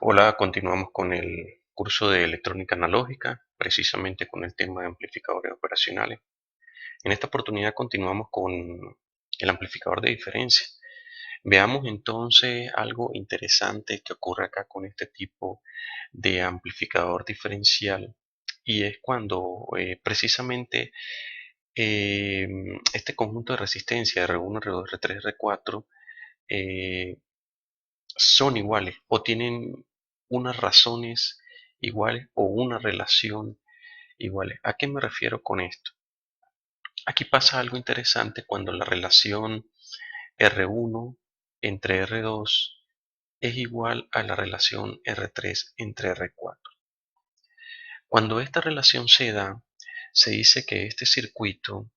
Hola, continuamos con el curso de electrónica analógica, precisamente con el tema de amplificadores operacionales. En esta oportunidad continuamos con el amplificador de diferencia. Veamos entonces algo interesante que ocurre acá con este tipo de amplificador diferencial, y es cuando precisamente eh, este conjunto de resistencia R1, R2, R3, R4 son iguales o tienen unas razones iguales o una relación iguales. ¿A qué me refiero con esto? Aquí pasa algo interesante cuando la relación R1 entre R2 es igual a la relación R3 entre R4. Cuando esta relación se da, se dice que este circuito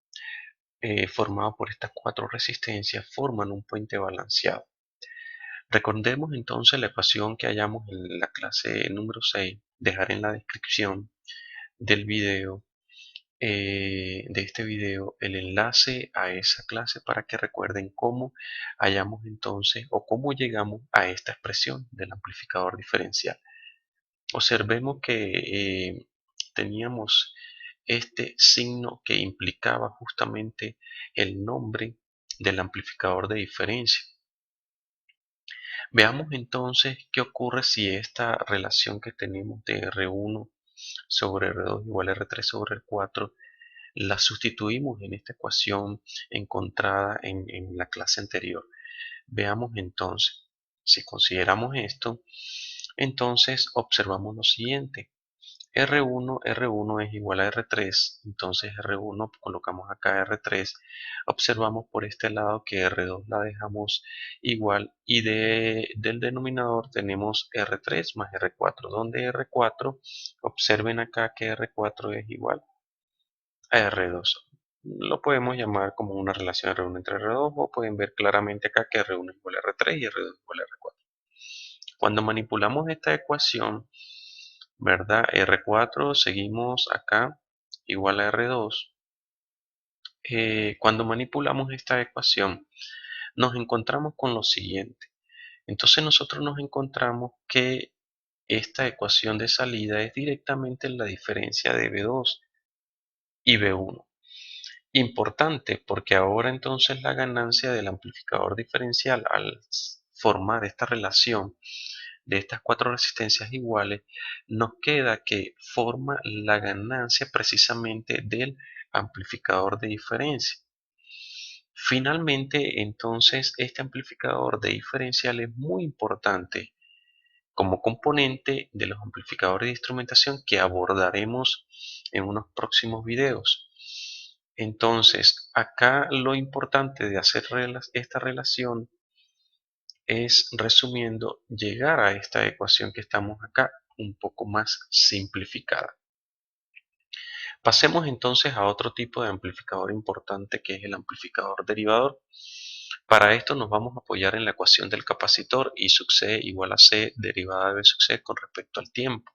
formado por estas cuatro resistencias forman un puente balanceado. Recordemos entonces la ecuación que hallamos en la clase número 6. Dejaré en la descripción del video, de este video, el enlace a esa clase para que recuerden cómo hallamos entonces o cómo llegamos a esta expresión del amplificador diferencial. Observemos que teníamos este signo que implicaba justamente el nombre del amplificador de diferencia. Veamos entonces qué ocurre si esta relación que tenemos de R1 sobre R2 igual a R3 sobre R4 la sustituimos en esta ecuación encontrada en la clase anterior. Veamos entonces, si consideramos esto, entonces observamos lo siguiente. R1 es igual a R3, entonces R1 colocamos acá R3, observamos por este lado que R2 la dejamos igual y del denominador tenemos R3 más R4, donde R4, observen acá que R4 es igual a R2. Lo podemos llamar como una relación R1 entre R2 o pueden ver claramente acá que R1 es igual a R3 y R2 es igual a R4. Cuando manipulamos esta ecuación, ¿verdad? R4 seguimos acá igual a R2. Cuando manipulamos esta ecuación, nos encontramos con lo siguiente. Entonces nosotros nos encontramos que esta ecuación de salida es directamente la diferencia de B2 y B1. Importante porque ahora entonces la ganancia del amplificador diferencial al formar esta relación de estas cuatro resistencias iguales, nos queda que forma la ganancia precisamente del amplificador de diferencia. Finalmente, entonces, este amplificador de diferencial es muy importante como componente de los amplificadores de instrumentación que abordaremos en unos próximos videos. Entonces, acá lo importante de hacer esta relación es, resumiendo, llegar a esta ecuación que estamos acá un poco más simplificada. Pasemos entonces a otro tipo de amplificador importante que es el amplificador derivador. Para esto nos vamos a apoyar en la ecuación del capacitor I sub C igual a C derivada de B sub C con respecto al tiempo.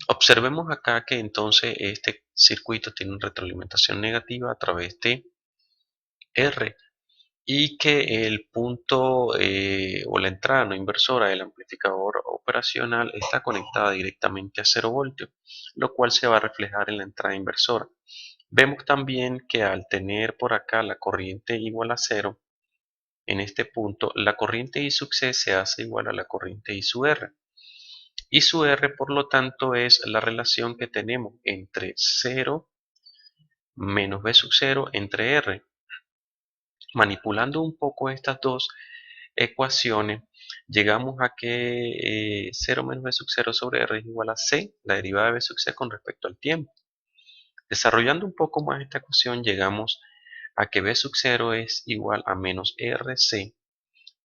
Observemos acá que entonces este circuito tiene una retroalimentación negativa a través de R y que el punto o la entrada no inversora del amplificador operacional está conectada directamente a 0 voltios, lo cual se va a reflejar en la entrada inversora. Vemos también que al tener por acá la corriente igual a 0, en este punto la corriente I sub C se hace igual a la corriente I sub R. I sub R, por lo tanto, es la relación que tenemos entre 0 menos B sub 0 entre R. Manipulando un poco estas dos ecuaciones, llegamos a que 0 menos B sub 0 sobre R es igual a C, la derivada de B sub C con respecto al tiempo. Desarrollando un poco más esta ecuación, llegamos a que B sub 0 es igual a menos RC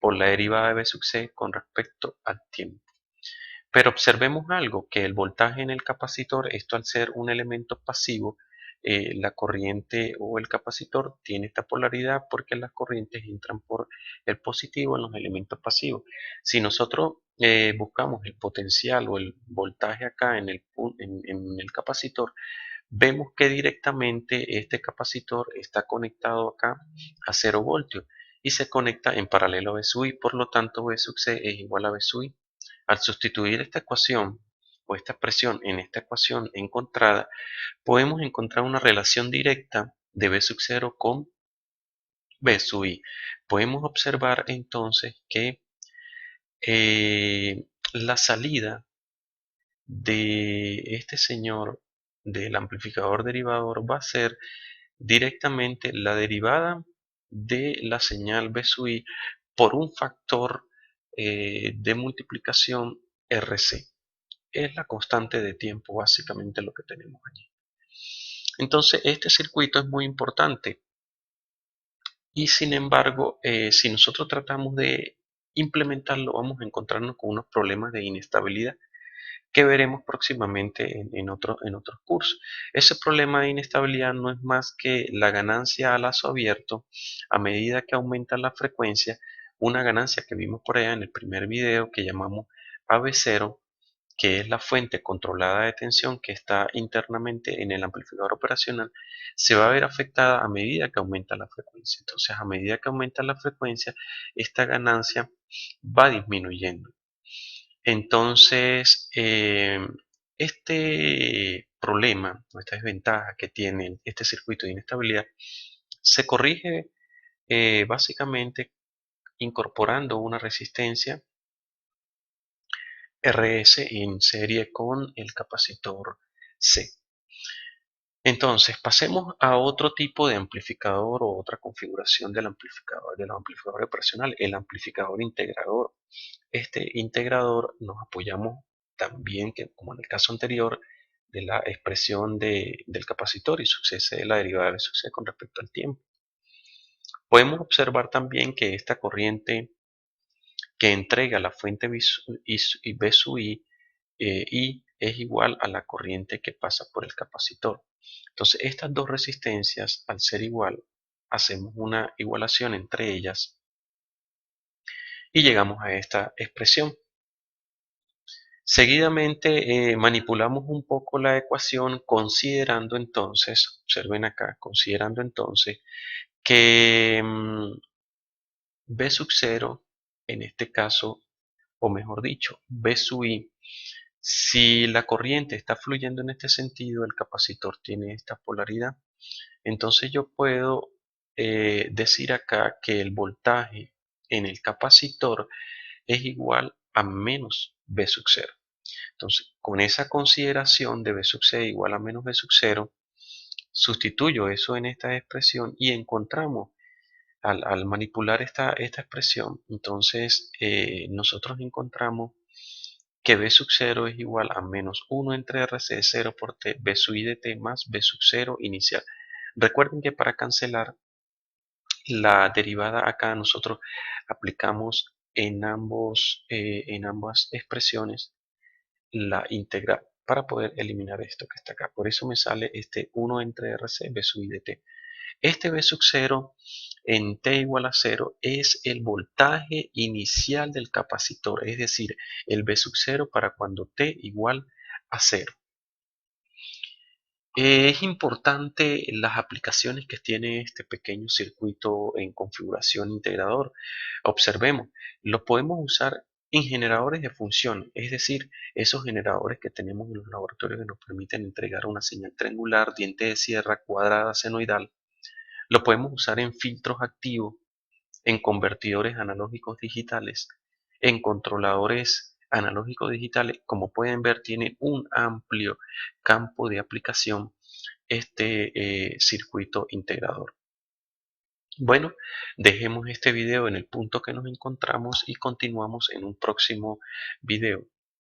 por la derivada de B sub C con respecto al tiempo. Pero observemos algo, que el voltaje en el capacitor, esto al ser un elemento pasivo, la corriente o el capacitor tiene esta polaridad porque las corrientes entran por el positivo en los elementos pasivos. Si nosotros buscamos el potencial o el voltaje acá en el capacitor, vemos que directamente este capacitor está conectado acá a 0 voltios y se conecta en paralelo a B sub I, por lo tanto B sub C es igual a B sub I. Al sustituir esta ecuación o esta expresión en esta ecuación encontrada, podemos encontrar una relación directa de b sub 0 con b sub i. Podemos observar entonces que la salida de este señor del amplificador derivador va a ser directamente la derivada de la señal b sub i por un factor de multiplicación RC. Es la constante de tiempo, básicamente lo que tenemos allí. Entonces, este circuito es muy importante y sin embargo, si nosotros tratamos de implementarlo, vamos a encontrarnos con unos problemas de inestabilidad que veremos próximamente en otros cursos. Ese problema de inestabilidad no es más que la ganancia a lazo abierto a medida que aumenta la frecuencia, una ganancia que vimos por allá en el primer video que llamamos AB0, que es la fuente controlada de tensión que está internamente en el amplificador operacional, se va a ver afectada a medida que aumenta la frecuencia. Entonces, a medida que aumenta la frecuencia, esta ganancia va disminuyendo. Entonces, este problema o esta desventaja que tiene este circuito de inestabilidad se corrige básicamente incorporando una resistencia RS en serie con el capacitor C. Entonces, pasemos a otro tipo de amplificador o otra configuración del amplificador operacional, el amplificador integrador. Este integrador nos apoyamos también, que, como en el caso anterior, de la expresión del capacitor y su cese de la derivada de su C con respecto al tiempo. Podemos observar también que esta corriente que entrega la fuente B sub I, I es igual a la corriente que pasa por el capacitor. Entonces, estas dos resistencias, al ser igual, hacemos una igualación entre ellas y llegamos a esta expresión. Seguidamente manipulamos un poco la ecuación considerando entonces, observen acá, considerando entonces que B sub 0, en este caso, o mejor dicho, B sub i, si la corriente está fluyendo en este sentido, el capacitor tiene esta polaridad, entonces yo puedo decir acá que el voltaje en el capacitor es igual a menos B sub 0. Entonces, con esa consideración de B sub C igual a menos B sub 0, sustituyo eso en esta expresión y encontramos, al manipular esta expresión, entonces nosotros encontramos que B sub 0 es igual a menos 1 entre RC 0 por T, B sub I de T más B sub 0 inicial. Recuerden que para cancelar la derivada acá nosotros aplicamos en ambas expresiones la integral para poder eliminar esto que está acá. Por eso me sale este 1 entre RC B sub I de T. Este B sub 0 en T igual a 0 es el voltaje inicial del capacitor, es decir, el B sub 0 para cuando T igual a 0. Es importante las aplicaciones que tiene este pequeño circuito en configuración integrador. Observemos, lo podemos usar en generadores de función, es decir, esos generadores que tenemos en los laboratorios que nos permiten entregar una señal triangular, diente de sierra, cuadrada, senoidal. Lo podemos usar en filtros activos, en convertidores analógicos digitales, en controladores analógicos digitales. Como pueden ver, tiene un amplio campo de aplicación este circuito integrador. Bueno, dejemos este video en el punto que nos encontramos y continuamos en un próximo video.